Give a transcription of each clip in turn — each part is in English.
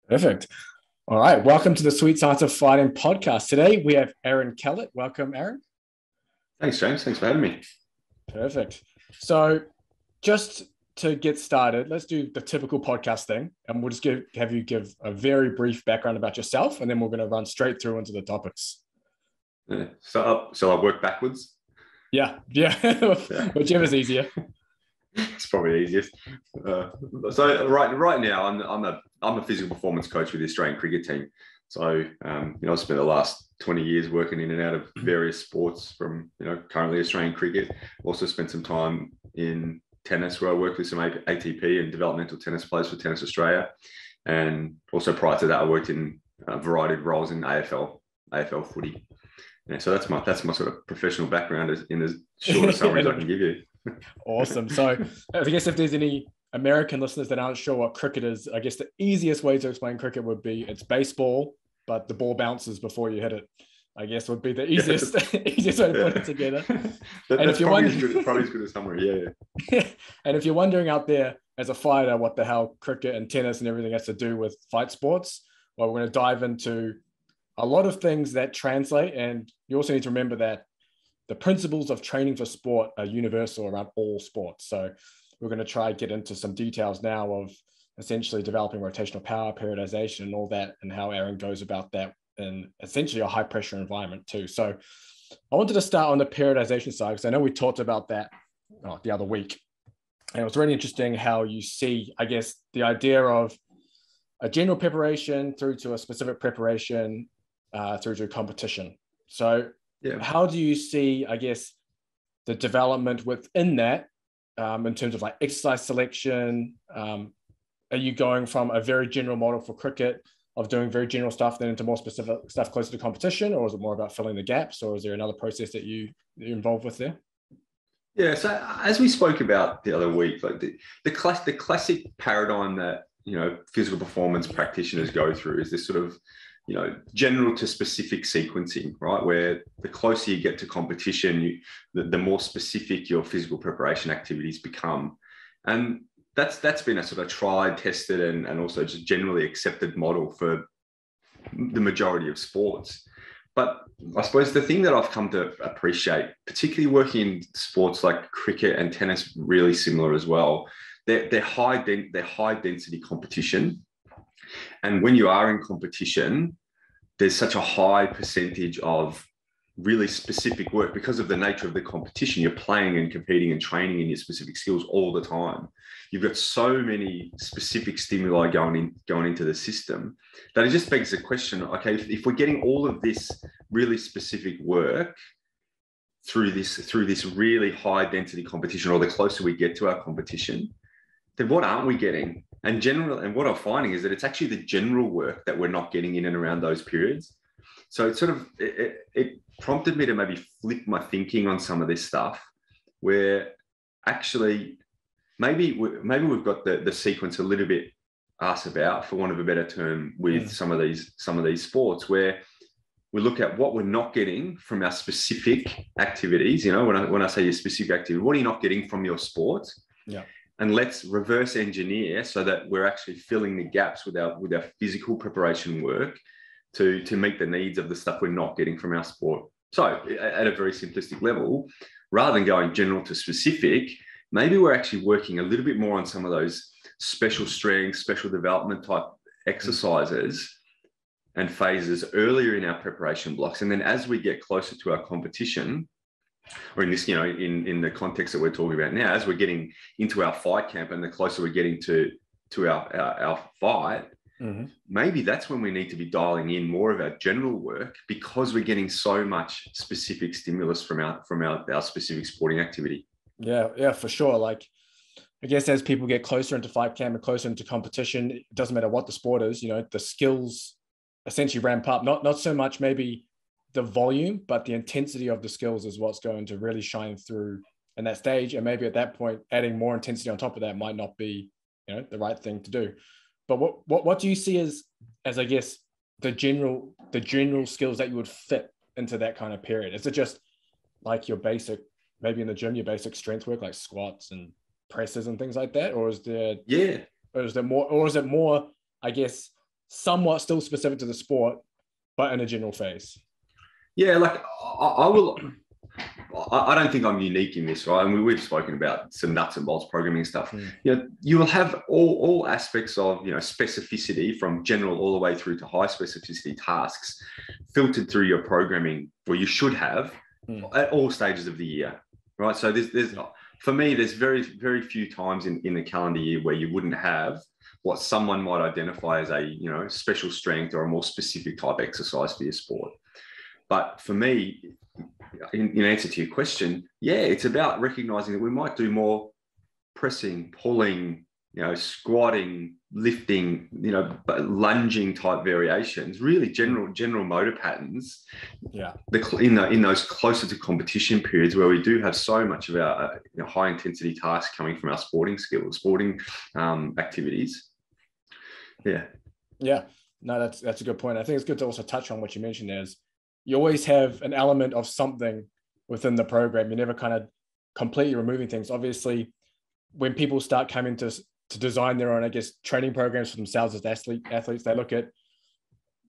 Perfect. All right. Welcome to the Sweet Science of Fighting podcast. Today we have Aaron Kellett. Welcome, Aaron. Thanks, James. Thanks for having me. Perfect. So just to get started, let's do the typical podcast thing. And we'll just have you give a very brief background about yourself, and then we're going to run straight through into the topics. Yeah. So I work backwards. Yeah. Whichever's easier. It's probably easiest. So right now, I'm a physical performance coach with the Australian cricket team. So I've spent the last 20 years working in and out of various sports. From currently Australian cricket. Also spent some time in tennis, where I worked with some ATP and developmental tennis players for Tennis Australia, and also prior to that, I worked in a variety of roles in AFL footy. Yeah, so that's my sort of professional background in as short a summary as I can give you. Awesome. So I guess if there's any American listeners that aren't sure what cricket is, I guess the easiest way to explain cricket would be it's baseball, but the ball bounces before you hit it. I guess would be the easiest easiest way to put it together. That's probably as good a summary. Yeah. And if you're wondering out there as a fighter what the hell cricket and tennis and everything has to do with fight sports, well, we're going to dive into a lot of things that translate. And you also need to remember that the principles of training for sport are universal around all sports. So we're going to try to get into some details now of essentially developing rotational power, periodization, and all that, and how Aaron goes about that in essentially a high pressure environment too. So I wanted to start on the periodization side, because I know we talked about that the other week. And it was really interesting how you see, I guess, the idea of a general preparation through to a specific preparation through to a competition. So how do you see, I guess, the development within that in terms of like exercise selection? Are you going from a very general model for cricket of doing very general stuff then into more specific stuff closer to competition, or is it more about filling the gaps, or is there another process that you're involved with there? Yeah, so as we spoke about the other week, like the classic paradigm that physical performance practitioners go through is this sort of general to specific sequencing, right? Where the closer you get to competition, the more specific your physical preparation activities become. And that's been a sort of tried, tested, and also just generally accepted model for the majority of sports. But I suppose the thing that I've come to appreciate, particularly working in sports like cricket and tennis, really similar as well, they're high density competition. And when you are in competition, there's such a high percentage of really specific work because of the nature of the competition. You're playing and competing and training in your specific skills all the time. You've got so many specific stimuli going into the system that it just begs the question, okay, if we're getting all of this really specific work through this really high density competition, or the closer we get to our competition, then what aren't we getting? And what I'm finding is that it's actually the general work that we're not getting in and around those periods. So it prompted me to maybe flip my thinking on some of this stuff, where actually maybe we've got the sequence a little bit arse about, for want of a better term, with some of these sports, where we look at what we're not getting from our specific activities. When I say your specific activity, what are you not getting from your sport? Yeah. And let's reverse engineer so that we're actually filling the gaps with our physical preparation work to meet the needs of the stuff we're not getting from our sport. So at a very simplistic level, rather than going general to specific, maybe we're actually working a little bit more on some of those special strength, special development type exercises and phases earlier in our preparation blocks. And then as we get closer to our competition, or in this, in the context that we're talking about now, as we're getting into our fight camp and the closer we're getting to our fight, maybe that's when we need to be dialing in more of our general work, because we're getting so much specific stimulus from our specific sporting activity. Yeah, for sure. Like, I guess as people get closer into fight camp and closer into competition, it doesn't matter what the sport is, the skills essentially ramp up. Not so much maybe the volume, but the intensity of the skills is what's going to really shine through in that stage. And maybe at that point, adding more intensity on top of that might not be, the right thing to do. But what do you see as I guess the general skills that you would fit into that kind of period? Is it just like your basic, maybe in the gym, your basic strength work like squats and presses and things like that, or is there more, I guess, somewhat still specific to the sport, but in a general phase? Yeah, like I will. I don't think I'm unique in this, right? And we've spoken about some nuts and bolts programming stuff. You know, you will have all aspects of, you know, specificity from general all the way through to high specificity tasks filtered through your programming, where you should have at all stages of the year, right? So there's for me, there's very, very few times in the calendar year where you wouldn't have what someone might identify as a, you know, special strength or a more specific type exercise for your sport. But for me, in answer to your question, yeah, it's about recognizing that we might do more pressing, pulling, you know, squatting, lifting, you know, lunging type variations, really general motor patterns. Yeah. In those closer to competition periods where we do have so much of our you know, high intensity tasks coming from our sporting skills, sporting activities. Yeah. Yeah. No, that's a good point. I think it's good to also touch on what you mentioned there is you always have an element of something within the program. You're never kind of completely removing things. Obviously, when people start coming to design their own, I guess, training programs for themselves as athletes, they look at,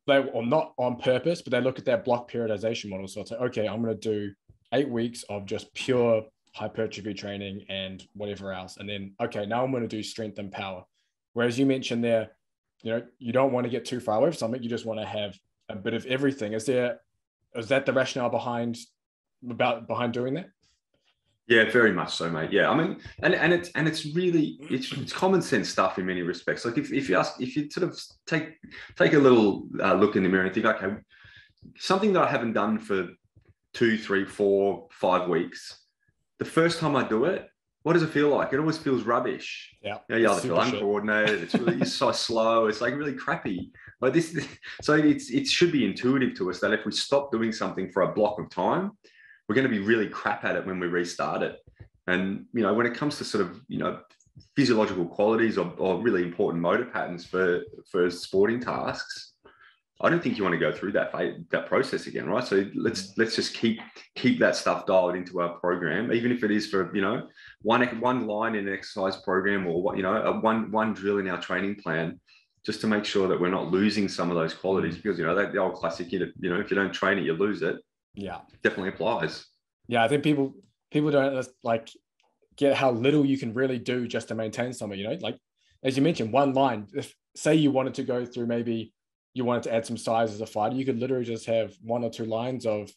or not on purpose, but they look at their block periodization model. So it's like, okay, I'm going to do 8 weeks of just pure hypertrophy training and whatever else. And then, okay, now I'm going to do strength and power. Whereas you mentioned there, you know, you don't want to get too far away from something. You just want to have a bit of everything. Is that the rationale behind doing that? Yeah, very much so, mate. Yeah, I mean, and it's really it's common sense stuff in many respects. Like if you sort of take a little look in the mirror and think, okay, something that I haven't done for 2, 3, 4, 5 weeks. The first time I do it, what does it feel like? It always feels rubbish. Yeah, you know, you either feel uncoordinated. It's really so slow. It's like really crappy. Like this, so it should be intuitive to us that if we stop doing something for a block of time, we're going to be really crap at it when we restart it. And, you know, when it comes to sort of, you know, physiological qualities or really important motor patterns for sporting tasks, I don't think you want to go through that process again, right? So let's just keep that stuff dialed into our program, even if it is for, you know, one line in an exercise program or what, you know, one drill in our training plan, just to make sure that we're not losing some of those qualities, because, you know, the old classic, you know, if you don't train it, you lose it. Yeah, definitely applies. Yeah, I think people don't like get how little you can really do just to maintain something. You know, like as you mentioned, one line. If say you wanted to go through, maybe you wanted to add some size as a fighter, you could literally just have 1 or 2 lines of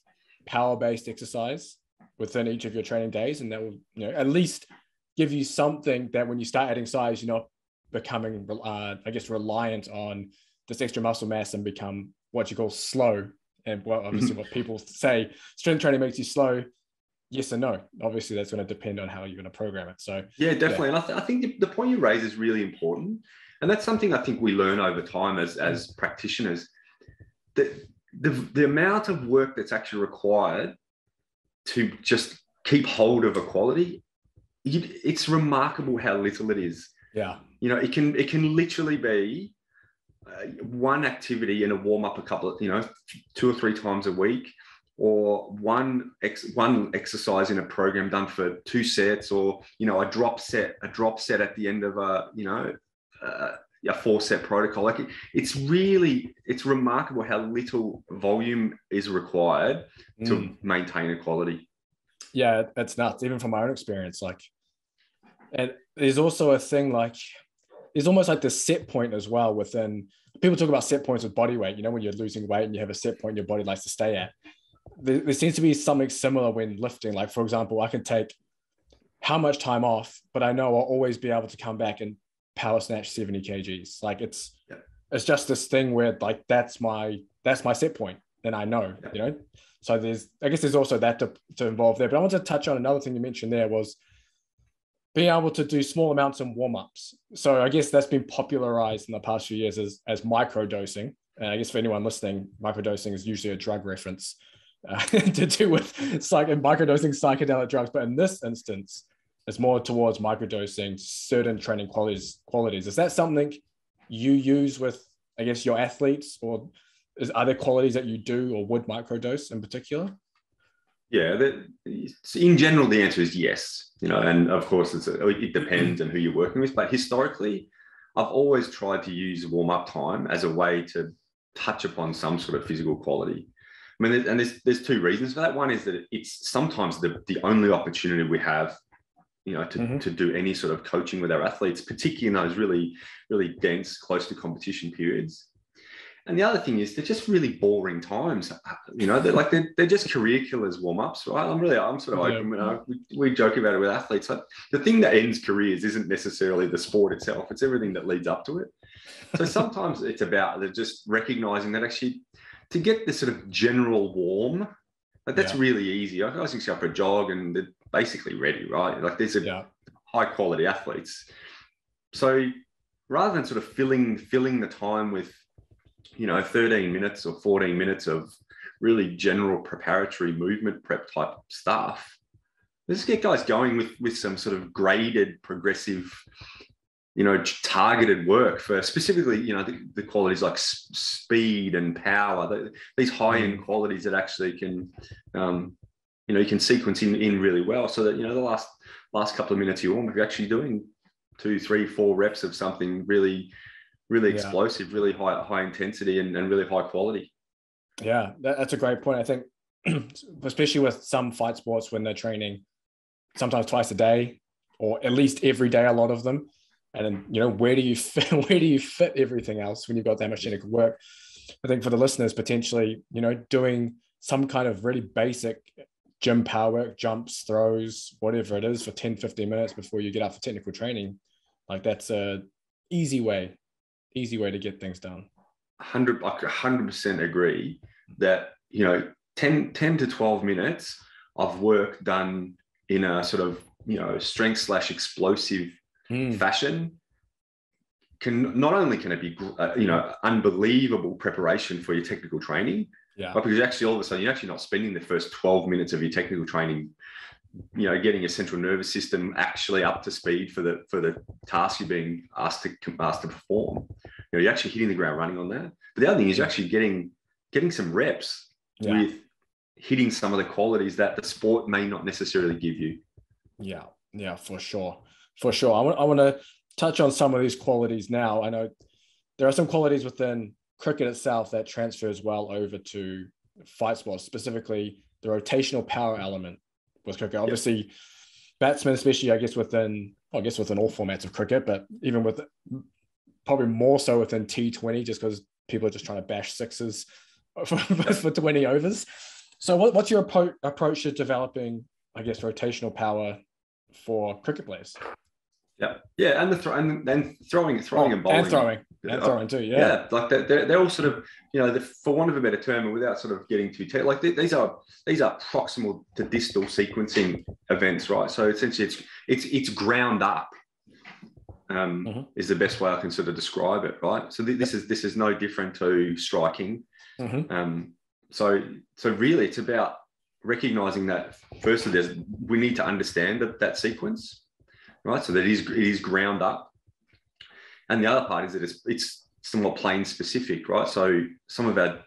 power-based exercise within each of your training days, and that will, you know, at least give you something that when you start adding size, you're not becoming, I guess, reliant on this extra muscle mass and become what you call slow. And well, obviously what people say, strength training makes you slow. Yes and no. Obviously, that's going to depend on how you're going to program it. So yeah, definitely. Yeah. And I think the point you raise is really important. And that's something I think we learn over time as practitioners. The amount of work that's actually required to just keep hold of a quality, it's remarkable how little it is. Yeah. You know, it can literally be one activity in a warm up a couple of, you know, 2 or 3 times a week, or one exercise in a program done for 2 sets, or, you know, a drop set at the end of a 4-set protocol. Like it's remarkable how little volume is required to maintain a quality. Yeah, that's nuts. Even from my own experience, like, and there's also a thing like, it's almost like the set point as well within, people talk about set points with body weight, you know, when you're losing weight and you have a set point your body likes to stay at. There seems to be something similar when lifting. Like, for example, I can take how much time off, but I know I'll always be able to come back and power snatch 70 kgs. Like it's just this thing where like, that's my set point. And I know, you know, so I guess there's also that to involve there. But I want to touch on another thing you mentioned there was being able to do small amounts in warm-ups. So I guess that's been popularized in the past few years as microdosing. And I guess for anyone listening, microdosing is usually a drug reference to do with microdosing psychedelic drugs. But in this instance, it's more towards microdosing certain training qualities. Is that something you use with, I guess, your athletes, or are there qualities that you do or would microdose in particular? Yeah, in general, the answer is yes. You know, and of course, it depends on who you're working with. But historically, I've always tried to use warm-up time as a way to touch upon some sort of physical quality. I mean, and there's two reasons for that. One is that it's sometimes the only opportunity we have, to do any sort of coaching with our athletes, particularly in those really, really dense, close to competition periods. And the other thing is they're just really boring times. They're just career killers warm-ups, right? I'm sort of open. We joke about it with athletes. Like, the thing that ends careers isn't necessarily the sport itself. It's everything that leads up to it. So sometimes it's about just recognizing that actually to get the sort of general warm, that's really easy. I guys can go for a jog and they're basically ready, right? Like these are high quality athletes. So rather than sort of filling the time with 13 minutes or 14 minutes of really general preparatory movement prep type stuff, let's get guys going with some sort of graded, progressive, targeted work for specifically, the qualities like speed and power, these high-end qualities that actually can, you can sequence in really well, so that, the last couple of minutes you warm, if you're actually doing 2, 3, 4 reps of something really explosive, really high intensity and really high quality. Yeah, that's a great point. I think, especially with some fight sports, when they're training sometimes twice a day, or at least every day, a lot of them. And then, where do you fit everything else when you've got that much technical work? I think for the listeners, potentially, doing some kind of really basic gym power work, jumps, throws, whatever it is, for 10, 15 minutes before you get up for technical training, like that's a easy way to get things done. 100% agree that 10 to 12 minutes of work done in a sort of strength/explosive fashion can not only it be unbelievable preparation for your technical training, but because actually all of a sudden you're actually not spending the first 12 minutes of your technical training getting your central nervous system actually up to speed for the task you're being asked to perform. You're actually hitting the ground running on that. But the other thing is you're actually getting some reps with hitting some of the qualities that the sport may not necessarily give you. Yeah, for sure. I want to touch on some of these qualities now. I know there are some qualities within cricket itself that transfers well over to fight sports, specifically the rotational power element with cricket. Obviously, batsmen, especially, I guess within all formats of cricket, but even with probably more so within T20, just because people are just trying to bash sixes for 20 overs. So what's your approach to developing, I guess, rotational power for cricket players? Yeah, and throwing and bowling, and throwing too. Yeah, like they're all sort of, for want of a better term, and without sort of getting too like these are proximal to distal sequencing events, right? So essentially, it's ground up. Is the best way I can sort of describe it, right? So this is no different to striking. So really, it's about recognizing that firstly, we need to understand that sequence. Right, so that it is ground up, and the other part is that it's somewhat plane specific, right? So some of our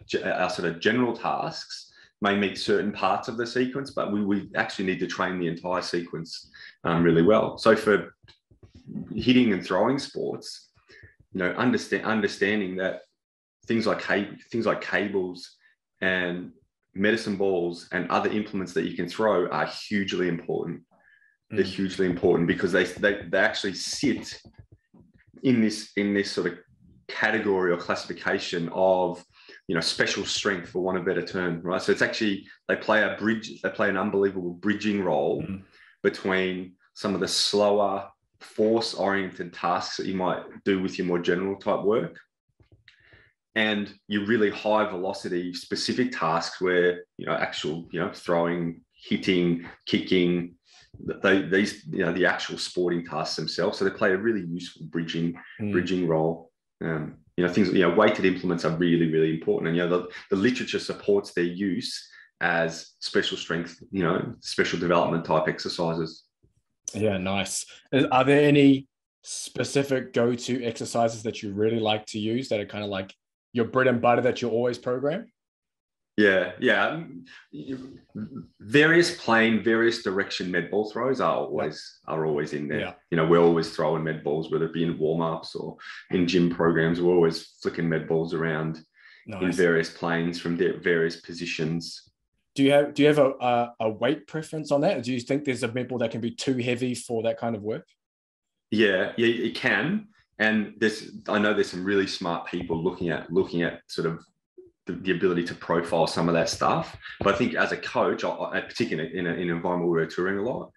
sort of general tasks may meet certain parts of the sequence, but we actually need to train the entire sequence really well. So for hitting and throwing sports, understanding that things like cables and medicine balls and other implements that you can throw are hugely important. They're hugely important because they actually sit in this sort of category or classification of special strength, for want of a better term, right? So it's actually they play an unbelievable bridging role between some of the slower force-oriented tasks that you might do with your more general type work and your really high velocity specific tasks where actual throwing, hitting, kicking, the actual sporting tasks themselves. So they play a really useful bridging role. Things, weighted implements are really, really important. And, the literature supports their use as special strength, special development type exercises. Yeah, nice. Are there any specific go-to exercises that you really like to use that are kind of like your bread and butter that you always program? Yeah. Various plane, various direction med ball throws are always in there. Yeah. You know, we're always throwing med balls, whether it be in warm-ups or in gym programs. We're always flicking med balls around in various planes from various positions. Do you have a weight preference on that? Do you think there's a med ball that can be too heavy for that kind of work? Yeah, it can. And I know there's some really smart people looking at sort of the ability to profile some of that stuff. But I think as a coach, particularly in an environment where we're touring a lot,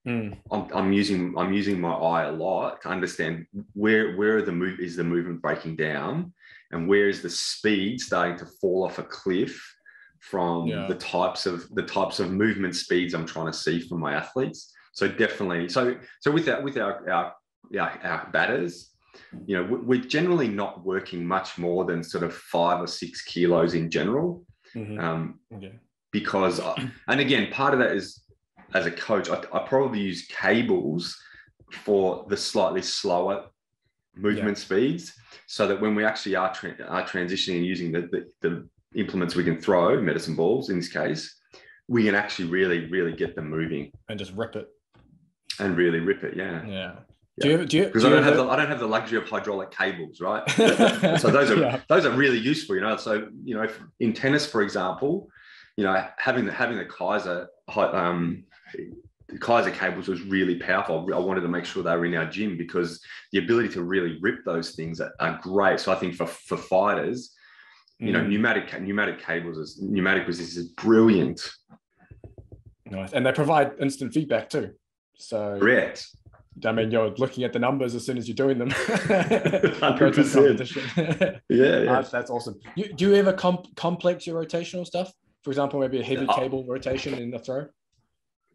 I'm using my eye a lot to understand where is the movement breaking down, and where is the speed starting to fall off a cliff from the types of movement speeds I'm trying to see from my athletes. So definitely, so with our batters, you know, we're generally not working much more than sort of 5 or 6 kilos in general. Because, and again, part of that is, as a coach, I probably use cables for the slightly slower movement speeds, so that when we actually are transitioning and using the implements we can throw, medicine balls in this case, we can actually really get them moving. And just rip it. And really rip it, yeah. Yeah. Because I don't have the luxury of hydraulic cables, right? So those are really useful, you know. So, you know, in tennis, for example, you know, having the Kaiser cables was really powerful. I wanted to make sure they were in our gym, because the ability to really rip those things are great. So I think for fighters, you know, pneumatic cables, pneumatic resistance is brilliant. Nice, and they provide instant feedback too. So correct. I mean, you're looking at the numbers as soon as you're doing them. 100%. Yeah. That's awesome. Do you ever complex your rotational stuff? For example, maybe a heavy cable rotation in the throw?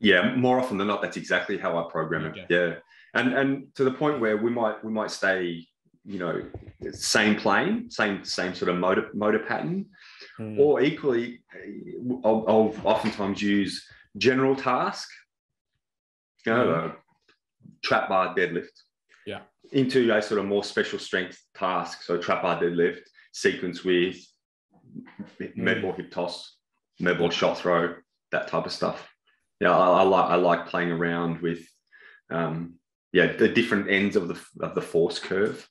Yeah, more often than not, that's exactly how I program it. Yeah. And to the point where we might stay, you know, same plane, same sort of motor pattern, or equally, I'll oftentimes use general task, you know, trap bar deadlift, into a sort of more special strength task. So trap bar deadlift sequence with med ball hip toss, med ball shot throw, that type of stuff. Yeah, I like playing around with the different ends of the force curve.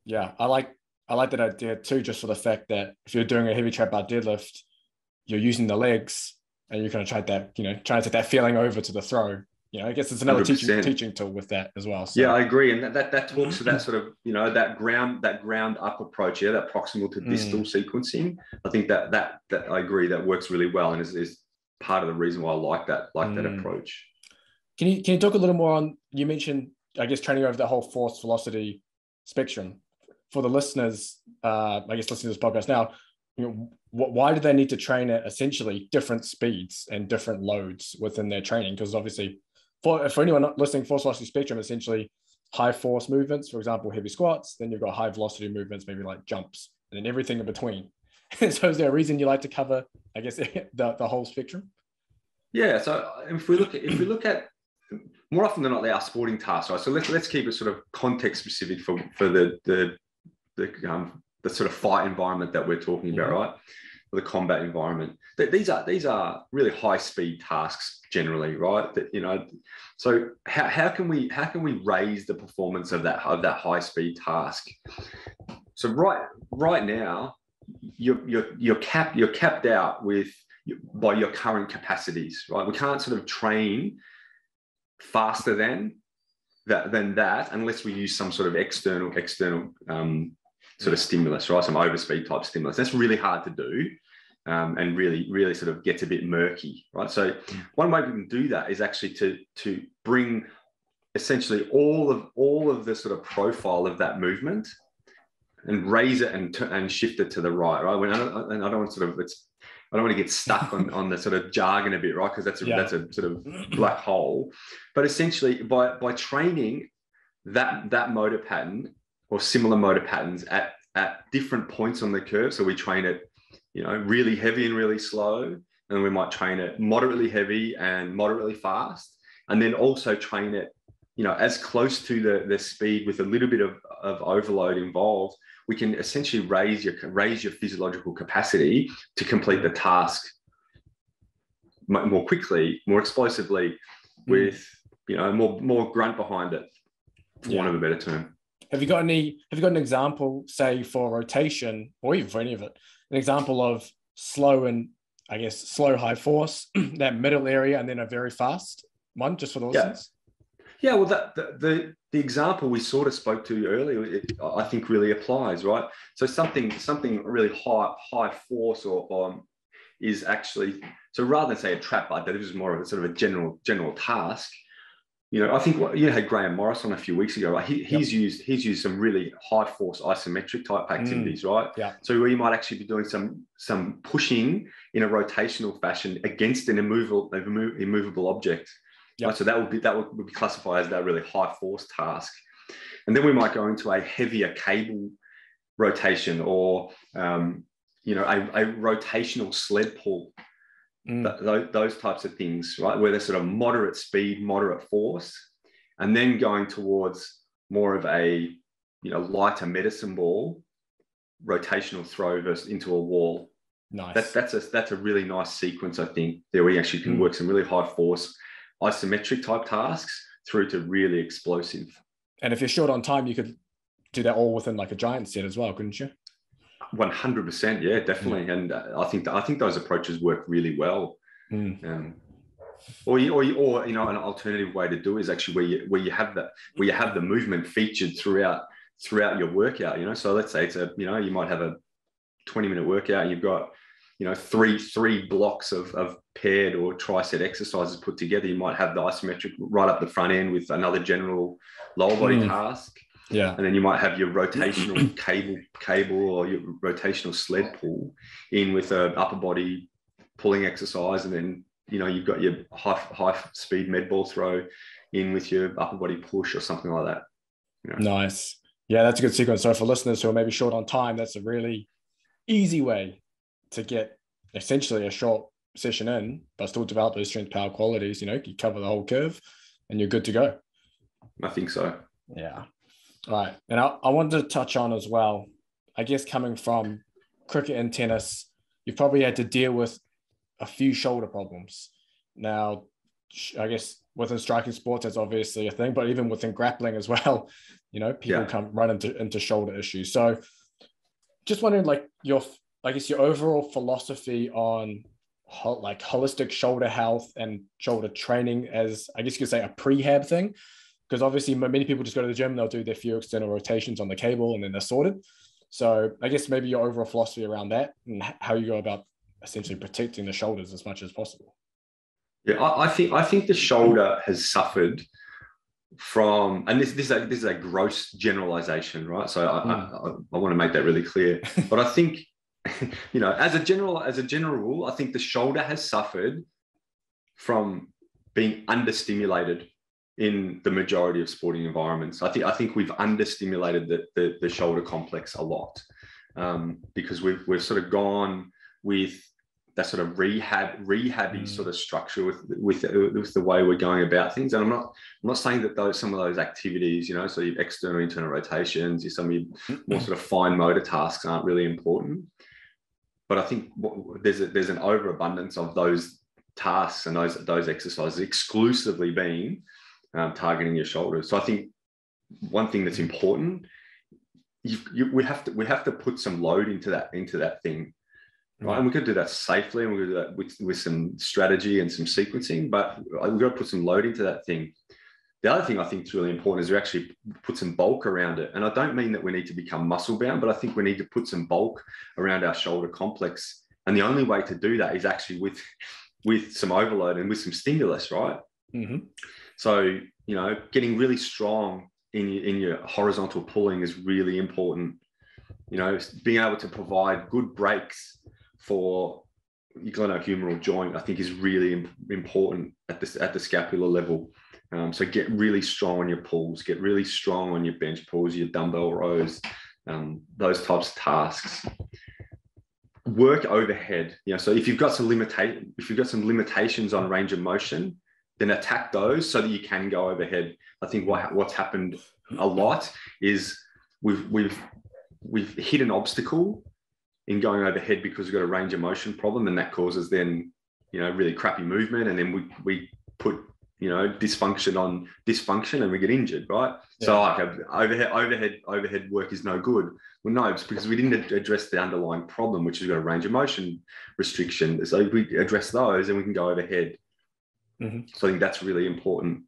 Yeah, I like that idea too, just for the fact that if you're doing a heavy trap bar deadlift, you're using the legs, and you're going to try to take that feeling over to the throw. You know, I guess it's another teaching tool with that as well. So. Yeah, I agree, and that talks to that sort of, you know, that ground up approach, that proximal to distal sequencing. I think that I agree, that works really well, and is part of the reason why I like that approach. Can you talk a little more on? You mentioned, I guess, training over the whole force velocity spectrum for the listeners. I guess listening to this podcast now, you know, why do they need to train at essentially different speeds and different loads within their training? Because obviously, for anyone not listening, force velocity spectrum, essentially high force movements, for example, heavy squats, then you've got high velocity movements, maybe like jumps, and then everything in between. So is there a reason you like to cover, I guess, the whole spectrum? Yeah. So if we look at more often than not, they are sporting tasks, right? So let's keep it sort of context specific for the sort of fight environment that we're talking about, right? For the combat environment. These are really high speed tasks generally, right? That, you know, so how can we raise the performance of that high speed task? So right now, you're capped out by your current capacities, right? We can't sort of train faster than that unless we use some sort of external sort of stimulus, right? Some overspeed type stimulus. That's really hard to do, and really sort of gets a bit murky, right? So one way we can do that is actually to bring essentially all of the sort of profile of that movement and raise it and shift it to the right, right? I don't want to get stuck on the sort of jargon a bit, right? Because that's a sort of black hole. But essentially, by training that motor pattern or similar motor patterns at different points on the curve, so we train it, you know, really heavy and really slow, and we might train it moderately heavy and moderately fast, and then also train it, you know, as close to the speed with a little bit of overload involved. we can essentially raise your physiological capacity to complete the task more quickly, more explosively, with more grunt behind it, for want of a better term. Have you got an example, say for rotation, or even for any of it, an example of slow high force, that middle area, and then a very fast one, just for the listeners? Yeah, well, the example we sort of spoke to earlier, I think really applies, right? So something really high force or is actually, so rather than say a trap like that, this is more of a sort of a general task. I think you had Graham Morris on a few weeks ago, right? He's used some really high force isometric type activities, right? Yeah. So where you might actually be doing some pushing in a rotational fashion against an immovable object. Yep. Right? So that would be classified as that really high force task. And then we might go into a heavier cable rotation or a rotational sled pull. Those types of things, right? Where they're sort of moderate speed, moderate force, and then going towards more of a lighter medicine ball rotational throw versus into a wall. Nice. That's a really nice sequence, I think, there we actually can work some really high force isometric type tasks through to really explosive. And if you're short on time, you could do that all within like a giant set as well, couldn't you? 100%, yeah, definitely. Yeah. And I think those approaches work really well. Or an alternative way to do it is actually where you have the movement featured throughout your workout. So let's say it's you might have a 20-minute workout and you've got three blocks of paired or tri-set exercises put together. You might have the isometric right up the front end with another general lower body task. Yeah. And then you might have your rotational cable or your rotational sled pull in with an upper body pulling exercise. And then, you've got your high speed med ball throw in with your upper body push or something like that. Nice. Yeah, that's a good sequence. So for listeners who are maybe short on time, that's a really easy way to get essentially a short session in, but still develop those strength power qualities. You cover the whole curve and you're good to go. I think so. Yeah. Right. And I wanted to touch on as well, I guess coming from cricket and tennis, you've probably had to deal with a few shoulder problems. Now, I guess within striking sports, that's obviously a thing, but even within grappling as well, people come run into shoulder issues. So just wondering, like your overall philosophy on holistic shoulder health and shoulder training as, I guess you could say, a prehab thing. Because obviously many people just go to the gym, they'll do their few external rotations on the cable and then they're sorted. So I guess maybe your overall philosophy around that and how you go about essentially protecting the shoulders as much as possible. Yeah, I think the shoulder has suffered from, and this is a gross generalization, right? So I want to make that really clear. But I think, as a general rule, I think the shoulder has suffered from being understimulated in the majority of sporting environments. I think we've understimulated the shoulder complex a lot because we've sort of gone with that sort of rehabby sort of structure with the way we're going about things. And I'm not saying that some of those activities, so your external internal rotations, some of your more sort of fine motor tasks aren't really important. But I think there's an overabundance of those tasks and those exercises exclusively being targeting your shoulders. So I think one thing that's important, we have to put some load into that thing, right? And we could do that safely, and we could do that with some strategy and some sequencing. But we've got to put some load into that thing. The other thing I think is really important is we actually put some bulk around it. And I don't mean that we need to become muscle bound, but I think we need to put some bulk around our shoulder complex. And the only way to do that is actually with some overload and with some stimulus, right? Mm-hmm. So, getting really strong in your horizontal pulling is really important. Being able to provide good breaks for your glenohumeral joint, I think, is really important at the scapular level. So get really strong on your pulls, get really strong on your bench pulls, your dumbbell rows, those types of tasks. Work overhead. So if you've got some limitations on range of motion, then attack those so that you can go overhead. I think what's happened a lot is we've we've hit an obstacle in going overhead because we've got a range of motion problem, and that causes then, really crappy movement, and then we put dysfunction on dysfunction, and we get injured, right? Yeah. So like overhead work is no good. Well, no, it's because we didn't address the underlying problem, which is got a range of motion restriction. So if we address those, then we can go overhead. Mm-hmm. So I think that's really important,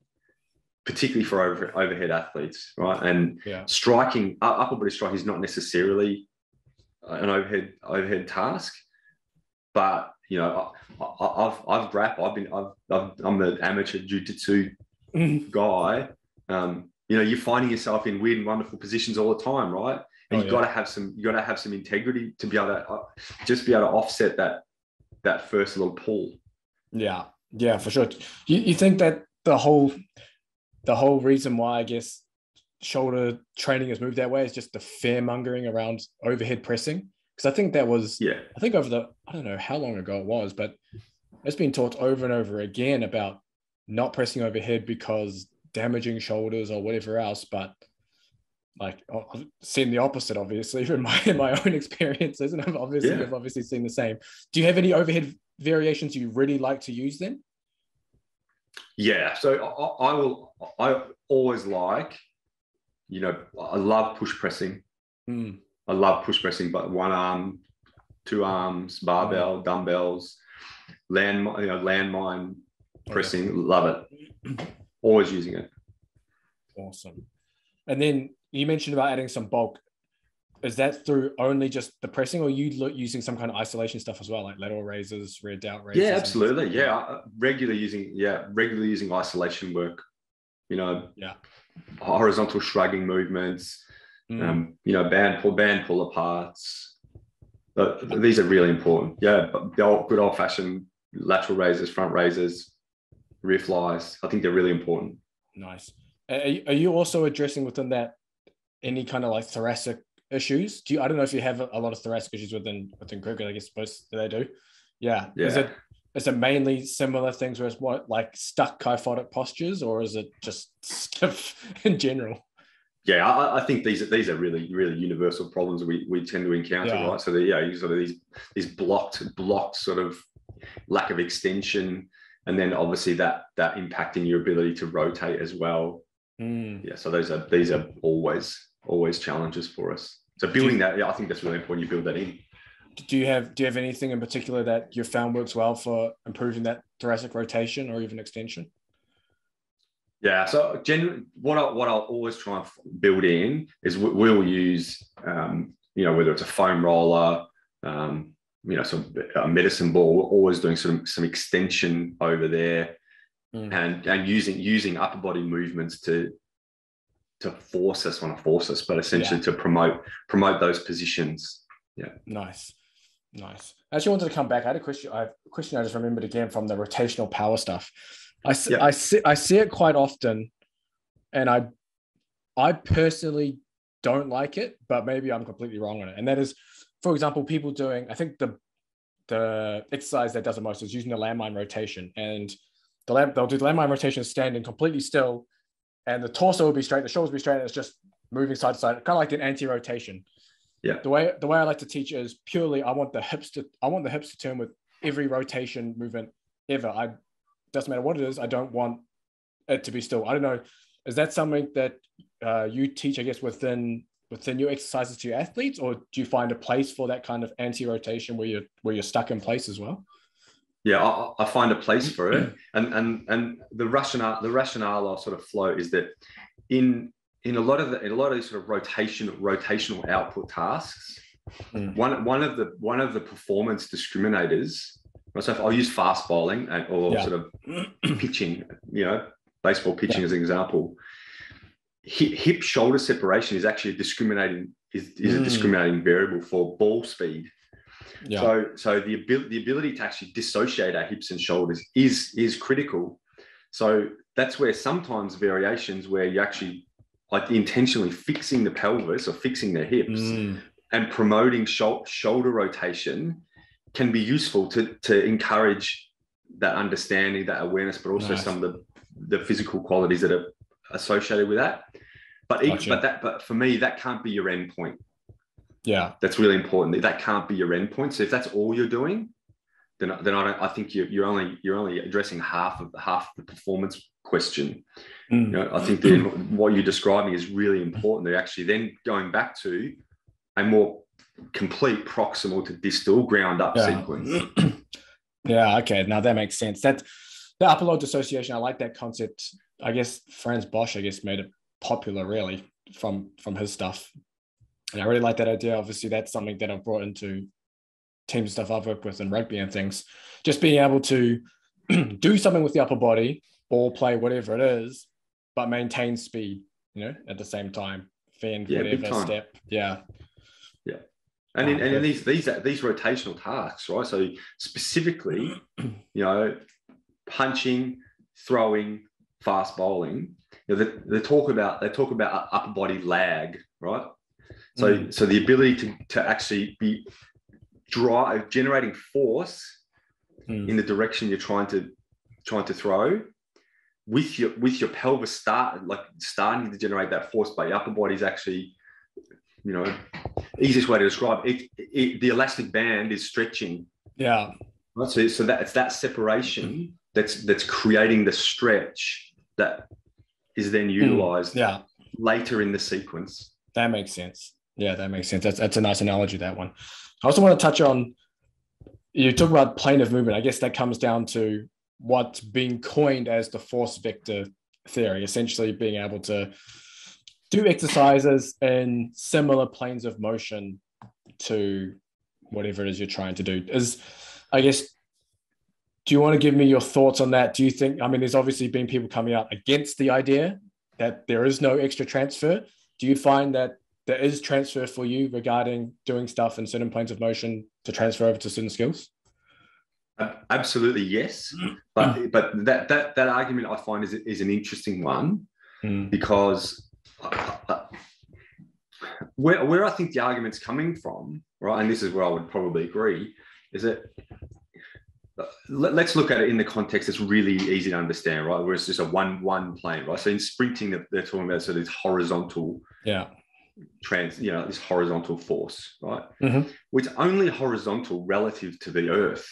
particularly for overhead athletes, right? And striking, upper body striking is not necessarily an overhead task, but I've grapped. I'm an amateur jiu-jitsu guy. You're finding yourself in weird and wonderful positions all the time, right? And you've got to have some integrity to be able to offset that first little pull. Yeah, for sure. You think that the whole reason why, I guess, shoulder training has moved that way is just the fear mongering around overhead pressing? Because I think that was, I think I don't know how long ago it was, but it's been taught over and over again about not pressing overhead because damaging shoulders or whatever else. But like, I've seen the opposite, obviously, in my own experiences, and I've obviously seen the same. Do you have any overhead variations you really like to use then? Yeah, so I always like, I love push pressing. I love push pressing, but one arm, two arms, barbell, dumbbells, landmine pressing, love it. Always using it. Awesome. And then you mentioned about adding some bulk. Is that through only just the pressing, or are you using some kind of isolation stuff as well, like lateral raises, rear delt raises? Yeah, absolutely. Yeah, regularly using isolation work. Horizontal shrugging movements. Band pull aparts. These are really important. Yeah, the good old fashioned lateral raises, front raises, rear flies. I think they're really important. Nice. Are you also addressing within that any kind of like thoracic issues? I don't know if you have a lot of thoracic issues within cricket. I guess most they do. Yeah. Is it mainly similar things where it's what, like stuck kyphotic postures, or is it just stiff in general? Yeah, I think these are really, really universal problems we tend to encounter, right? So you sort of these blocked sort of lack of extension, and then obviously that impacting your ability to rotate as well. Yeah, so these are always challenges for us. So building that, I think that's really important. You build that in. Do you have anything in particular that you've found works well for improving that thoracic rotation or even extension? Yeah, so generally, what I'll always try and build in is we'll use, whether it's a foam roller, a medicine ball. We're always doing some extension over there, and using upper body movements to force us, but essentially to promote those positions. Yeah, nice. I actually wanted to come back. I had a question. I just remembered again from the rotational power stuff. I see it quite often, and I personally don't like it, but maybe I'm completely wrong on it. And that is, for example, people doing, I think the exercise that does the most is using the landmine rotation, and they'll do the landmine rotation standing completely still, and the torso will be straight, the shoulders will be straight, and it's just moving side to side, kind of like an anti-rotation. Yeah. The way I like to teach it is purely I want the hips to turn with every rotation movement ever. Doesn't matter what it is. I don't want it to be still. I don't know. Is that something that you teach, I guess, within your exercises to your athletes, or do you find a place for that kind of anti-rotation where you're stuck in place as well? Yeah, I find a place for it, and the rationale I'll sort of float is that in a lot of these sort of rotational output tasks, one of the performance discriminators. So if I'll use fast bowling or sort of pitching, baseball pitching as an example. Hip shoulder separation is actually a discriminating variable for ball speed. Yeah. So the ability to actually dissociate our hips and shoulders is critical. So that's where sometimes variations where you actually like intentionally fixing the pelvis or fixing the hips and promoting shoulder rotation can be useful to encourage that understanding, that awareness, but also some of the physical qualities that are associated with that. But for me, that can't be your end point. Yeah. That's really important. That can't be your endpoint. So if that's all you're doing, then I think you're only addressing half of the performance question. I think then what you're describing is really important. They're actually then going back to a more complete proximal to distal ground up sequence. Yeah. Okay. Now that makes sense. That the upper lower dissociation, I like that concept. I guess Franz Bosch, made it popular really from his stuff. And I really like that idea. Obviously, that's something that I've brought into team stuff I've worked with in rugby and things. Just being able to do something with the upper body, ball play, whatever it is, but maintain speed, at the same time. Fend, whatever step. Yeah. Yeah. And in these rotational tasks, right? So specifically, punching, throwing, fast bowling, they talk about upper body lag, right? So the ability to actually be generating force in the direction you're trying to throw with your pelvis starting to generate that force, but your upper body is actually, easiest way to describe it, the elastic band is stretching. Yeah. Right? So it's that separation that's creating the stretch that is then utilized later in the sequence. That makes sense. Yeah, that makes sense. That's a nice analogy, that one. I also want to touch on, you talk about plane of movement. I guess that comes down to what's being coined as the force vector theory, essentially being able to do exercises in similar planes of motion to whatever it is you're trying to do. Do you want to give me your thoughts on that? Do you think, there's obviously been people coming out against the idea that there is no extra transfer. Do you find that there is transfer for you regarding doing stuff in certain planes of motion to transfer over to certain skills? Absolutely, yes. But that argument I find is an interesting one because where I think the argument's coming from, right, and this is where I would probably agree, is that let's look at it in the context that's really easy to understand, right? Where it's just a one plane, right? So in sprinting, they're talking about sort of this horizontal, this horizontal force, right? Which is only horizontal relative to the Earth,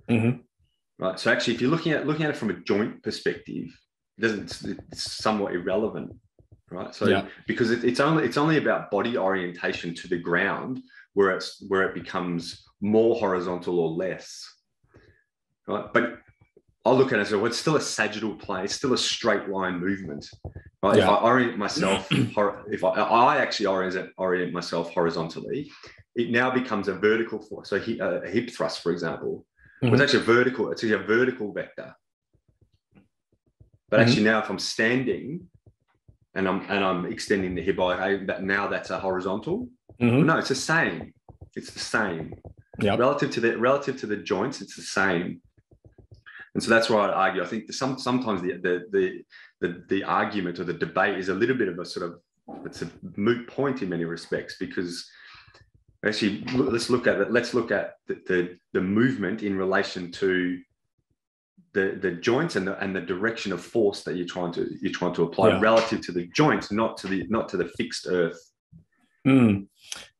right? So actually, if you're looking at it from a joint perspective, it's somewhat irrelevant, right? So because it's only about body orientation to the ground, where it becomes more horizontal or less. Right? But I'll look at it as it's still a sagittal plane. It's still a straight line movement. Right? Yeah. If I orient myself, if I actually orient myself horizontally, it now becomes a vertical force. So a hip thrust, for example, it's actually vertical. It's actually a vertical vector. But actually now, if I'm standing and I'm extending the hip, that's a horizontal. No, it's the same. It's the same. Yep. Relative to the joints, it's the same. And so that's why I'd argue. I think sometimes the argument or the debate is a little bit of it's a moot point in many respects, because actually let's look at the movement in relation to the joints and the direction of force that you're trying to apply relative to the joints, not to the fixed Earth.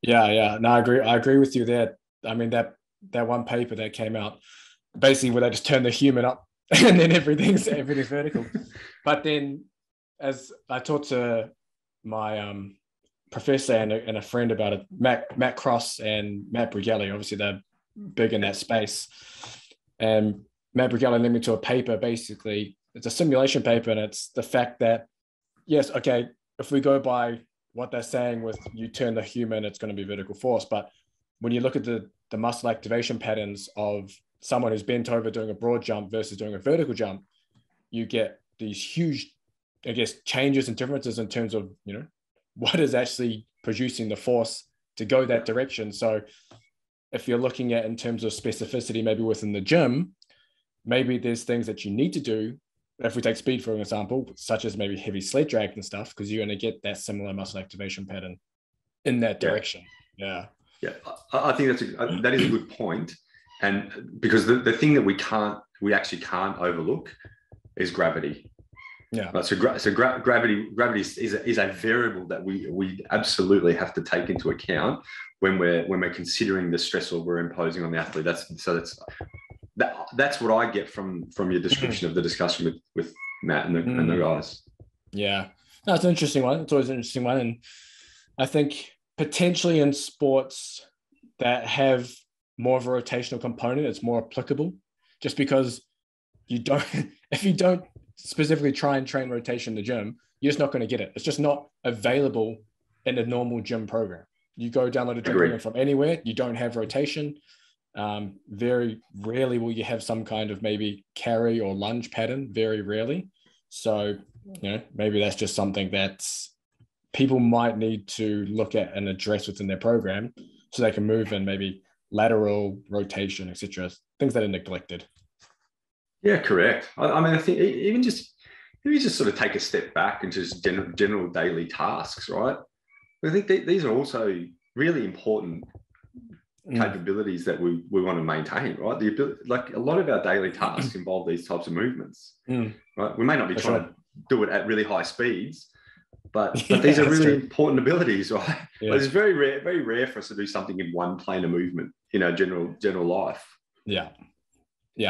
Yeah. No, I agree with you there. That one paper that came out, basically where they just turn the human up and then everything's vertical. But then, as I talked to my professor and a friend about it, Matt Cross and Matt Brugelli, obviously they're big in that space. And Matt Brugelli led me to a paper, basically, it's a simulation paper, and it's the fact that, yes, okay, if we go by what they're saying with you turn the human, it's going to be vertical force. But when you look at the muscle activation patterns of someone who's bent over doing a broad jump versus doing a vertical jump, you get these huge, I guess, changes and differences in terms of, what is actually producing the force to go that direction. So if you're looking at in terms of specificity, maybe within the gym, maybe there's things that you need to do. If we take speed, for example, such as maybe heavy sled drag and stuff, because you're going to get that similar muscle activation pattern in that direction. Yeah. I think that is a good point. And because the thing that we actually can't overlook is gravity. Yeah. Right. So gravity is a variable that we absolutely have to take into account when we're considering the stressor we're imposing on the athlete. That's what I get from your description of the discussion with Matt and the guys. Yeah. No, it's an interesting one. It's always an interesting one. And I think potentially in sports that have more of a rotational component, it's more applicable, just because if you don't specifically try and train rotation in the gym, you're just not going to get it. It's just not available in a normal gym program. You go download a gym program from anywhere, you don't have rotation. Very rarely will you have some kind of maybe carry or lunge pattern, very rarely. So, maybe that's just something that people might need to look at and address within their program so they can move in maybe lateral, rotation, etc. Things that are neglected. Yeah, correct. I mean, I think even just sort of take a step back and just general daily tasks, right? I think these are also really important capabilities that we want to maintain, right? The ability, like a lot of our daily tasks involve these types of movements, right? We may not be trying to do it at really high speeds, but these are really important abilities, right? Yeah. But it's very rare for us to do something in one plane of movement in our general life. Yeah,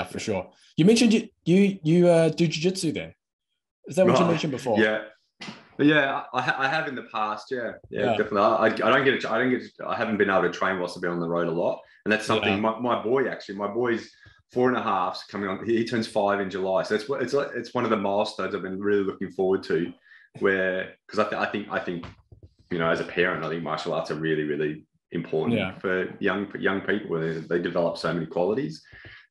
for sure. You mentioned you do jiu-jitsu then. Is that what you mentioned before? Yeah, I have in the past. Yeah, definitely. I haven't been able to train whilst I've been on the road a lot, and that's something my boy's 4.5 coming on. He turns 5 in July, so it's one of the milestones I've been really looking forward to. Because I think as a parent, I think martial arts are really, really important for young people where they develop so many qualities.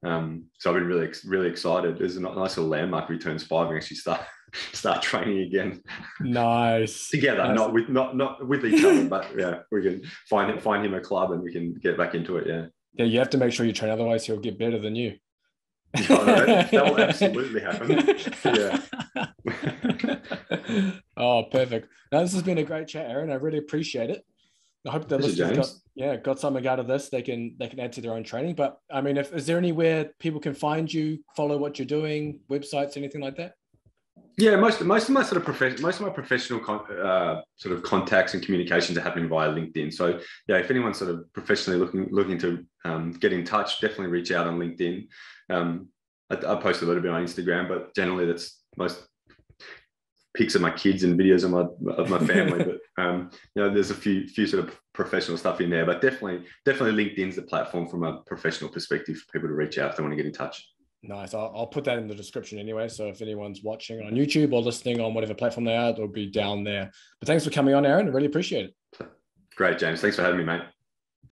So I've been really, really excited. There's a nice little landmark. He turns 5 and actually start training again. Nice. Together, not with each other, but yeah, we can find him a club and we can get back into it. Yeah, you have to make sure you train, otherwise he'll get better than you. No, that will absolutely happen. Yeah. Oh, perfect. Now, this has been a great chat, Aaron. I really appreciate it. I hope the listeners got something out of this. They can add to their own training. But I mean, is there anywhere people can find you, follow what you're doing, websites, anything like that? Yeah, most of my professional sort of contacts and communications are happening via LinkedIn. So yeah, if anyone's sort of professionally looking to get in touch, definitely reach out on LinkedIn. I post a little bit on Instagram, but generally that's most pics of my kids and videos of my family. But there's a few sort of professional stuff in there. But definitely LinkedIn's the platform from a professional perspective for people to reach out if they want to get in touch. Nice. I'll put that in the description anyway. So if anyone's watching on YouTube or listening on whatever platform they are, it'll be down there. But thanks for coming on, Aaron. I really appreciate it. Great, James. Thanks for having me, mate.